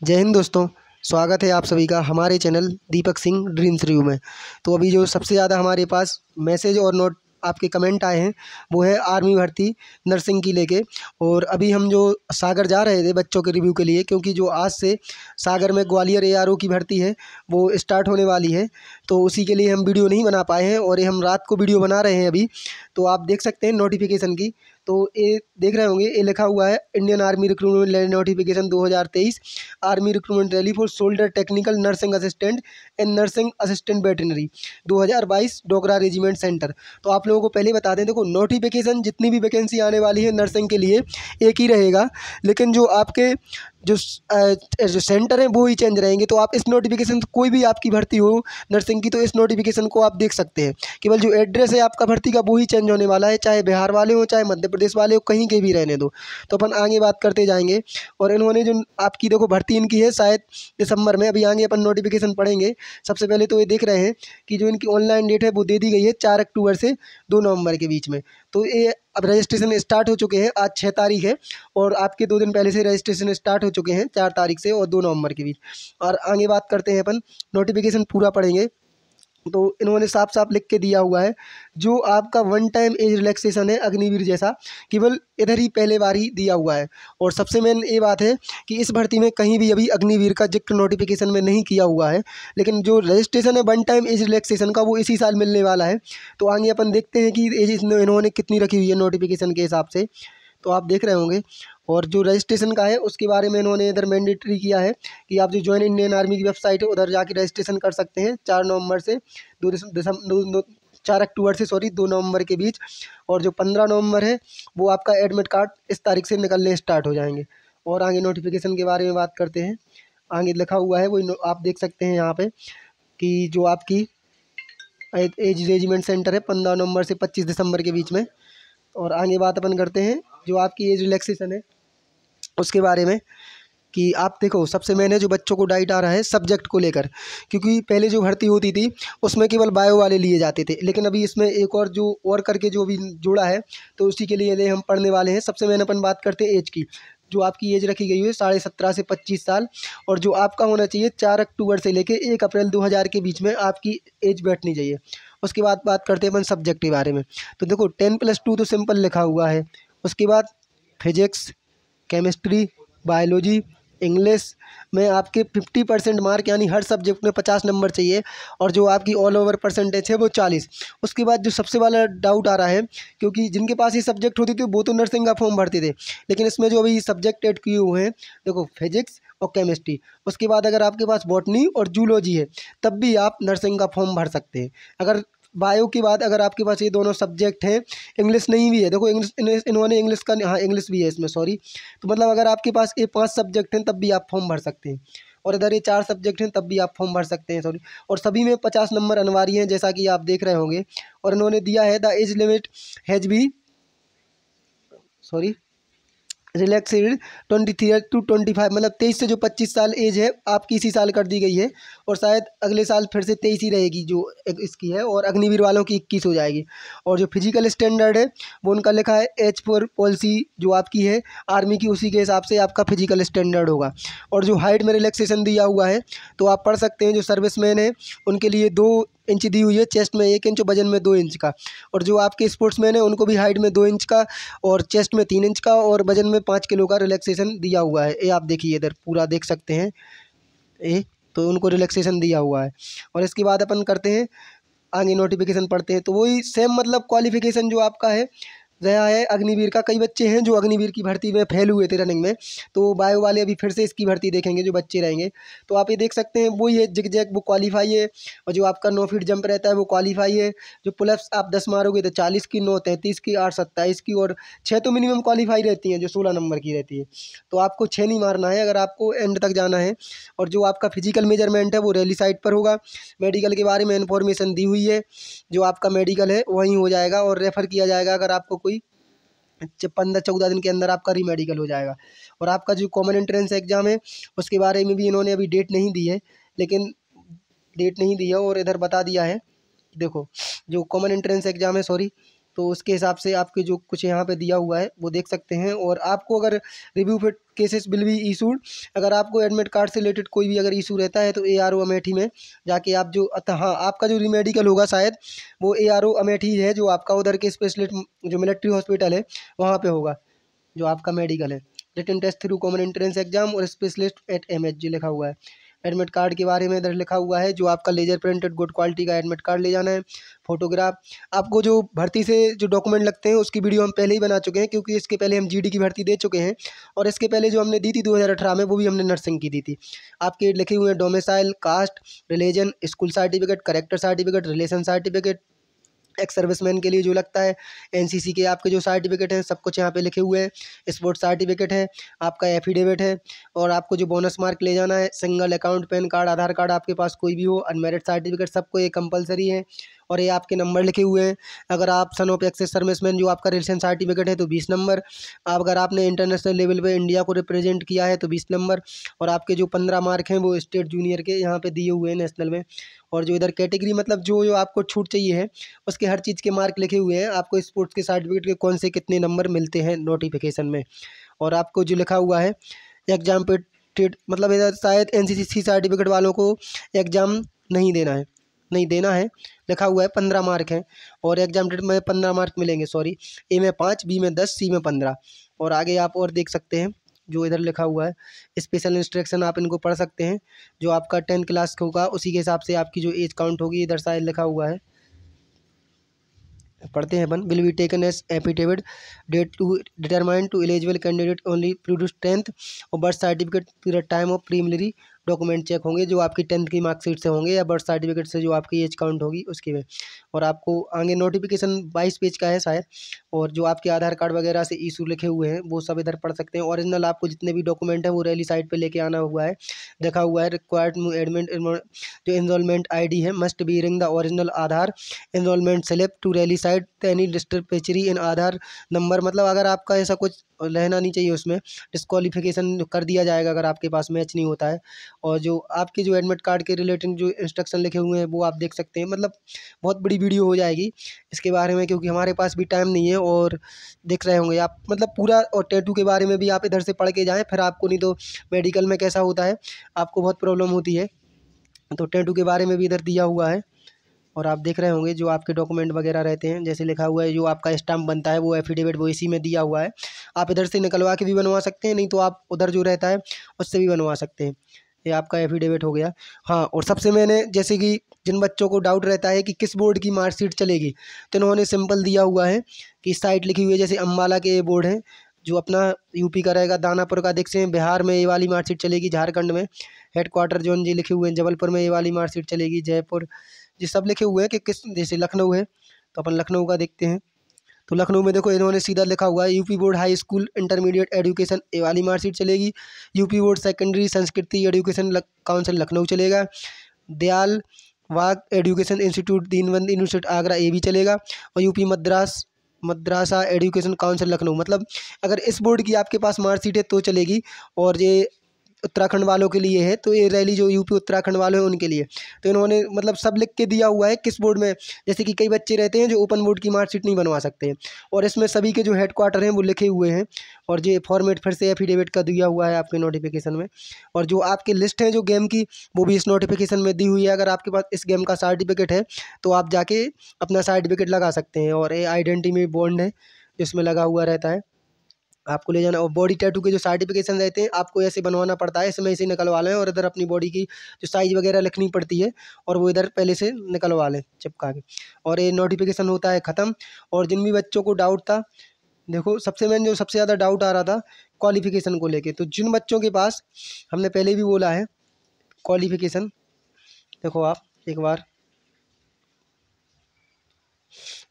जय हिंद दोस्तों। स्वागत है आप सभी का हमारे channel Deepak Singh dreams review में। तो अभी जो सबसे ज़्यादा हमारे पास मैसेज और नोट आपके कमेंट आए हैं वो है आर्मी भर्ती नर्सिंग की लेके। और अभी हम जो सागर जा रहे थे बच्चों के रिव्यू के लिए, क्योंकि जो आज से सागर में ग्वालियर एआरओ की भर्ती है वो स्टार्ट होने वाली है, तो उसी के लिए हम वीडियो नहीं बना पाए हैं और ये हम रात को वीडियो बना रहे हैं अभी। तो आप देख सकते हैं नोटिफिकेशन की, तो ये देख रहे होंगे, ये लिखा हुआ है Indian army recruitment notification 2023 army recruitment rally for soldier technical nursing assistant and nursing assistant veterinary 2022 Dogra regiment centre. तो आप लोगों को पहले बता दें, देखो नोटिफिकेशन जितनी भी वैकेंसी आने वाली है नर्सिंग के लिए एक ही रहेगा, लेकिन जो आपके जो सेंटर हैं वो ही चेंज रहेंगे। तो आप इस नोटिफिकेशन कोई भी आपकी भर्ती हो नर्सिंग की, तो इस नोटिफिकेशन को आप देख सकते हैं। केवल जो एड्रेस है आपका भर्ती का वो ही चेंज होने वाला है, चाहे बिहार वाले हो चाहे मध्य प्रदेश वाले हो, कहीं के भी रहने दो। तो अपन आगे बात करते जाएंगे। और इन्होंने जो आपकी देखो भर्ती इनकी है शायद दिसंबर में, अभी आगे अपन नोटिफिकेशन पढ़ेंगे। सबसे पहले तो ये देख रहे हैं कि जो इनकी ऑनलाइन डेट है वो दे दी गई है 4 अक्टूबर से 2 नवंबर के बीच में। तो ये अब रजिस्ट्रेशन स्टार्ट हो चुके हैं, आज 6 तारीख है और आपके 2 दिन पहले से रजिस्ट्रेशन स्टार्ट हो चुके हैं 4 तारीख से और 2 नवंबर के बीच। और आगे बात करते हैं, अपन नोटिफिकेशन पूरा पढ़ेंगे। तो इन्होंने साफ साफ लिख के दिया हुआ है, जो आपका वन टाइम एज रिलैक्सेशन है अग्निवीर जैसा, केवल इधर ही पहले बार ही दिया हुआ है। और सबसे मेन ये बात है कि इस भर्ती में कहीं भी अभी अग्निवीर का जिक्र नोटिफिकेशन में नहीं किया हुआ है, लेकिन जो रजिस्ट्रेशन है वन टाइम एज रिलैक्सेशन का वो इसी साल मिलने वाला है। तो आगे अपन देखते हैं कि एज इन्होंने कितनी रखी हुई है नोटिफिकेशन के हिसाब से, तो आप देख रहे होंगे। और जो रजिस्ट्रेशन का है उसके बारे में इन्होंने इधर मैंडेटरी किया है कि आप जो ज्वाइन इंडियन आर्मी की वेबसाइट है उधर जाके रजिस्ट्रेशन कर सकते हैं 4 नवंबर से 4 अक्टूबर से 2 नवंबर के बीच। और जो 15 नवंबर है वो आपका एडमिट कार्ड इस तारीख से निकलने स्टार्ट हो जाएंगे। और आगे नोटिफिकेशन के बारे में बात करते हैं। आगे लिखा हुआ है वो आप देख सकते हैं यहाँ पे कि जो आपकी एज रेजिमेंट सेंटर है 15 नवंबर से 25 दिसंबर के बीच में। और आगे बात अपन करते हैं जो आपकी एज रिलैक्सेशन है उसके बारे में, कि आप देखो सबसे मेन है जो बच्चों को डाइट आ रहा है सब्जेक्ट को लेकर, क्योंकि पहले जो भर्ती होती थी उसमें केवल बायो वाले लिए जाते थे, लेकिन अभी इसमें एक और जो और करके जो भी जुड़ा है तो उसी के लिए हम पढ़ने वाले हैं। सबसे मेन अपन बात करते हैं एज की, जो आपकी एज रखी गई है 17.5 से 25 साल, और जो आपका होना चाहिए 4 अक्टूबर से लेकर 1 अप्रैल 2000 के बीच में आपकी एज बैठनी चाहिए। उसके बाद बात करते हैं अपन सब्जेक्ट के बारे में। तो देखो 10+2 तो सिंपल लिखा हुआ है, उसके बाद फिजिक्स, केमिस्ट्री, बायोलॉजी, इंग्लिश में आपके 50% मार्क, यानी हर सब्जेक्ट में 50 नंबर चाहिए। और जो आपकी ऑल ओवर परसेंटेज है वो 40। उसके बाद जो सबसे वाला डाउट आ रहा है, क्योंकि जिनके पास ये सब्जेक्ट होते थे वो तो नर्सिंग का फॉर्म भरते थे, लेकिन इसमें जो अभी सब्जेक्ट ऐड किए हुए हैं देखो फिजिक्स और केमिस्ट्री, उसके बाद अगर आपके पास बॉटनी और जूलॉजी है तब भी आप नर्सिंग का फॉर्म भर सकते हैं। अगर बायो के बाद अगर आपके पास ये दोनों सब्जेक्ट हैं, इंग्लिश नहीं भी है, देखो इंग्लिश इन्होंने इंग्लिश का, हाँ इंग्लिश भी है इसमें, सॉरी। तो मतलब अगर आपके पास ये 5 सब्जेक्ट हैं तब भी आप फॉर्म भर सकते हैं, और इधर ये 4 सब्जेक्ट हैं तब भी आप फॉर्म भर सकते हैं, सॉरी। और सभी में 50 नंबर अनिवार्य हैं जैसा कि आप देख रहे होंगे। और इन्होंने दिया है the age limit has be sorry relaxed 23 to 25, मतलब 23 से जो 25 साल एज है आपकी इसी साल कर दी गई है। और शायद अगले साल फिर से 23 ही रहेगी जो इसकी है, और अग्निवीर वालों की 21 हो जाएगी। और जो फिजिकल स्टैंडर्ड है वो उनका लिखा है एच फोर पॉलिसी जो आपकी है आर्मी की, उसी के हिसाब से आपका फिजिकल स्टैंडर्ड होगा। और जो हाइट में रिलैक्सेशन दिया हुआ है तो आप पढ़ सकते हैं, जो सर्विसमैन है उनके लिए 2 इंच दी हुई है, चेस्ट में 1 इंच, वजन में 2 इंच का। और जो आपके स्पोर्ट्समैन है उनको भी हाइट में 2 इंच का और चेस्ट में 3 इंच का और वजन में 5 किलो का रिलैक्सेशन दिया हुआ है। ये आप देखिए इधर पूरा देख सकते हैं, ये तो उनको रिलैक्सेशन दिया हुआ है। और इसके बाद अपन करते हैं आगे नोटिफिकेशन पढ़ते हैं, तो वही सेम मतलब क्वालिफिकेशन जो आपका है रहा है अग्निवीर का। कई बच्चे हैं जो अग्निवीर की भर्ती में फेल हुए थे रनिंग में, तो बायो वाले अभी फिर से इसकी भर्ती देखेंगे जो बच्चे रहेंगे। तो आप ये देख सकते हैं वही है जिग जैग वो क्वालीफाई है, और जो आपका 9 फीट जंप रहता है वो क्वालीफाई है। जो पुलअप्स आप 10 मारोगे तो 40 की, 9 33 की, 8 27 की, और 6 तो मिनिमम क्वालीफाई रहती हैं जो 16 नंबर की रहती है। तो आपको 6 नहीं मारना है अगर आपको एंड तक जाना है। और जो आपका फिजिकल मेजरमेंट है वो रैली साइट पर होगा। मेडिकल के बारे में इंफॉर्मेशन दी हुई है, जो आपका मेडिकल है वहीं हो जाएगा और रेफ़र किया जाएगा अगर आपको कोई 15-14 दिन के अंदर आपका रीमेडिकल हो जाएगा। और आपका जो कॉमन एंट्रेंस एग्ज़ाम है उसके बारे में भी इन्होंने अभी डेट नहीं दी है, लेकिन डेट नहीं दी है और इधर बता दिया है। देखो जो कॉमन एंट्रेंस एग्ज़ाम है, सॉरी, तो उसके हिसाब से आपके जो कुछ यहाँ पे दिया हुआ है वो देख सकते हैं। और आपको अगर review fit cases will be issued, अगर आपको एडमिट कार्ड से रिलेटेड कोई भी अगर इशू रहता है तो ARO अमेठी में जाके आप जो हाँ आपका जो रीमेडिकल होगा शायद वो ARO अमेठी है, जो आपका उधर के स्पेशलिस्ट जो मिलिट्री हॉस्पिटल है वहाँ पे होगा जो आपका मेडिकल है। Written test through common entrance exam और स्पेशलिस्ट एट MHG लिखा हुआ है। एडमिट कार्ड के बारे में इधर लिखा हुआ है, जो आपका लेजर प्रिंटेड गुड क्वालिटी का एडमिट कार्ड ले जाना है। फोटोग्राफ, आपको जो भर्ती से जो डॉक्यूमेंट लगते हैं उसकी वीडियो हम पहले ही बना चुके हैं, क्योंकि इसके पहले हम GD की भर्ती दे चुके हैं और इसके पहले जो हमने दी थी 2018 में वो भी हमने नर्सिंग की दी थी। आपके लिखे हुए हैं domicile, caste, religion, school certificate, character certificate, relation certificate, ex serviceman के लिए जो लगता है, NCC के आपके जो सर्टिफिकेट हैं सब कुछ यहाँ पे लिखे हुए हैं। स्पोर्ट्स सर्टिफिकेट है, आपका एफिडेविट है, और आपको जो बोनस मार्क ले जाना है, सिंगल अकाउंट, पैन कार्ड, आधार कार्ड आपके पास कोई भी हो, अनमेरिड सर्टिफिकेट, सबको ये कंपलसरी है। और ये आपके नंबर लिखे हुए हैं। अगर आप सन ऑफ एक्सेस सर्विसमैन जो आपका रिलेशन सर्टिफिकेट है तो 20 नंबर, अगर आपने इंटरनेशनल लेवल पे इंडिया को रिप्रेजेंट किया है तो 20 नंबर, और आपके जो 15 मार्क हैं वो स्टेट जूनियर के यहाँ पे दिए हुए हैं नेशनल में। और जो इधर कैटेगरी मतलब जो जो आपको छूट चाहिए है उसके हर चीज़ के मार्क लिखे हुए हैं। आपको स्पोर्ट्स के सर्टिफिकेट के कौन से कितने नंबर मिलते हैं नोटिफिकेशन में। और आपको जो लिखा हुआ है एग्जाम पे मतलब इधर शायद NCC सर्टिफिकेट वालों को एग्ज़ाम नहीं देना है लिखा हुआ है। 15 मार्क हैं और एग्जाम डेट में 15 मार्क मिलेंगे, सॉरी, A में 5, B में 10, C में 15। और आगे आप और देख सकते हैं जो इधर लिखा हुआ है स्पेशल इंस्ट्रक्शन, आप इनको पढ़ सकते हैं। जो आपका 10th क्लास का होगा उसी के हिसाब से आपकी जो एज काउंट होगी इधर शायद लिखा हुआ है, पढ़ते हैं अपन। Will be taken as affidavit date to determine to eligible candidate only prove 10th और birth certificate period time of preliminary document check होंगे जो आपकी 10th की मार्कशीट से होंगे या बर्थ सर्टिफिकेट से जो आपकी एज काउंट होगी उसकी में। और आपको आगे नोटिफिकेशन 22 पेज का है शायद, और जो आपके आधार कार्ड वगैरह से इशू लिखे हुए हैं वो सब इधर पढ़ सकते हैं। ओरिजिनल आपको जितने भी डॉक्यूमेंट है वो रैली साइड पे लेके आना हुआ है, देखा हुआ है। रिक्वायर्ड एडमिट जो इनरोलमेंट ID है must be ring the original Aadhaar enrollment slip to rally side any discrepancy in Aadhaar number, मतलब अगर आपका ऐसा कुछ रहना नहीं चाहिए उसमें, डिस्क्वालिफिकेशन कर दिया जाएगा अगर आपके पास मैच नहीं होता है। और जो आपके जो एडमिट कार्ड के रिलेटेड जो इंस्ट्रक्शन लिखे हुए हैं वो आप देख सकते हैं। मतलब बहुत बड़ी वीडियो हो जाएगी इसके बारे में, क्योंकि हमारे पास भी टाइम नहीं है। और देख रहे होंगे आप मतलब पूरा, और टैटू के बारे में भी आप इधर से पढ़ के जाएँ, फिर आपको नहीं तो मेडिकल में कैसा होता है आपको बहुत प्रॉब्लम होती है। तो टैटू के बारे में भी इधर दिया हुआ है। और आप देख रहे होंगे जो आपके डॉक्यूमेंट वगैरह रहते हैं, जैसे लिखा हुआ है जो आपका स्टाम्प बनता है वो एफिडेविट वो इसी में दिया हुआ है। आप इधर से निकलवा के भी बनवा सकते हैं, नहीं तो आप उधर जो रहता है उससे भी बनवा सकते हैं। ये आपका एफिडेविट हो गया। हाँ, और सबसे मैंने जैसे कि जिन बच्चों को डाउट रहता है कि किस बोर्ड की मार्कशीट चलेगी, तो इन्होंने सिंपल दिया हुआ है कि साइट लिखी हुई है, जैसे अम्बाला के ये बोर्ड हैं जो अपना यूपी का रहेगा, दानापुर का देख सकते हैं, बिहार में ये वाली मार्कशीट चलेगी, झारखंड में हेडक्वार्टर जोन जी लिखे हुए हैं, जबलपुर में ये वाली मार्कशीट चलेगी, जयपुर ये सब लिखे हुए हैं कि किस, जैसे लखनऊ है तो अपन लखनऊ का देखते हैं। तो लखनऊ में देखो इन्होंने सीधा लिखा हुआ है UP board high school intermediate education ये वाली मार्कशीट चलेगी। यूपी बोर्ड सेकेंडरी संस्कृति एजुकेशन काउंसिल लखनऊ चलेगा। Dayal Bagh education institute Deenbandhu university Agra ये भी चलेगा। और यूपी मद्रासा एजुकेशन काउंसिल लखनऊ, मतलब अगर इस बोर्ड की आपके पास मार्कशीट है तो चलेगी। और ये उत्तराखंड वालों के लिए है, तो ये रैली जो यूपी उत्तराखंड वाले हैं उनके लिए। तो इन्होंने मतलब सब लिख के दिया हुआ है किस बोर्ड में, जैसे कि कई बच्चे रहते हैं जो ओपन बोर्ड की मार्कशीट नहीं बनवा सकते हैं, और इसमें सभी के जो हेडक्वार्टर हैं वो लिखे हुए हैं। और ये फॉर्मेट फिर से एफिडेविट का दिया हुआ है आपके नोटिफिकेशन में। और जो आपकी लिस्ट है जो गेम की वो भी इस नोटिफिकेशन में दी हुई है। अगर आपके पास इस गेम का सर्टिफिकेट है तो आप जाके अपना सर्टिफिकेट लगा सकते हैं। और ये आइडेंटिटी में बॉन्ड है जिसमें लगा हुआ रहता है, आपको ले जाना। और बॉडी टैटू के जो सर्टिफिकेशन रहते हैं आपको ऐसे बनवाना पड़ता है, इसमें ऐसे निकलवा लें, और इधर अपनी बॉडी की जो साइज वगैरह लिखनी पड़ती है और वो इधर पहले से निकलवा लें चिपका के। और ये नोटिफिकेशन होता है ख़त्म। और जिन भी बच्चों को डाउट था, देखो सबसे मेन जो सबसे ज़्यादा डाउट आ रहा था क्वालिफिकेशन को लेके, तो जिन बच्चों के पास, हमने पहले भी बोला है क्वालिफिकेशन, देखो आप एक बार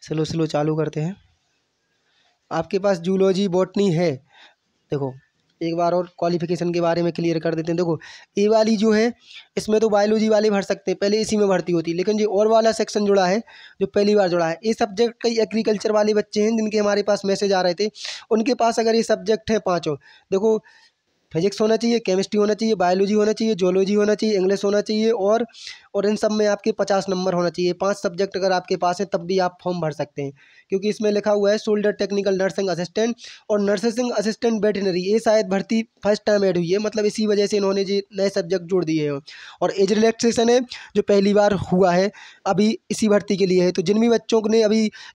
स्लो चालू करते हैं। आपके पास जूलॉजी बॉटनी है, देखो एक बार और क्वालिफिकेशन के बारे में क्लियर कर देते हैं। देखो ये वाली जो है इसमें तो बायोलॉजी वाले भर सकते हैं, पहले इसी में भर्ती होती है, लेकिन जो और वाला सेक्शन जुड़ा है जो पहली बार जुड़ा है, ये सब्जेक्ट कई एग्रीकल्चर वाले बच्चे हैं जिनके हमारे पास मैसेज आ रहे थे, उनके पास अगर ये सब्जेक्ट है पाँचों, देखो फिजिक्स होना चाहिए, केमिस्ट्री होना चाहिए, बायोलॉजी होना चाहिए, जोलॉजी होना चाहिए, इंग्लिश होना चाहिए और इन सब में आपके 50 नंबर होना चाहिए। 5 सब्जेक्ट अगर आपके पास है तब भी आप फॉर्म भर सकते हैं, क्योंकि इसमें लिखा हुआ है शोल्डर टेक्निकल नर्सिंग असिस्टेंट और नर्सिंग असिस्टेंट वेटरनरी। ये शायद भर्ती फर्स्ट टाइम ऐड हुई है, मतलब इसी वजह से इन्होंने जी नए सब्जेक्ट जोड़ दिए हैं। और एज रिलैक्सेशन है जो पहली बार हुआ है, अभी इसी भर्ती के लिए है। तो जिन भी बच्चों ने अभी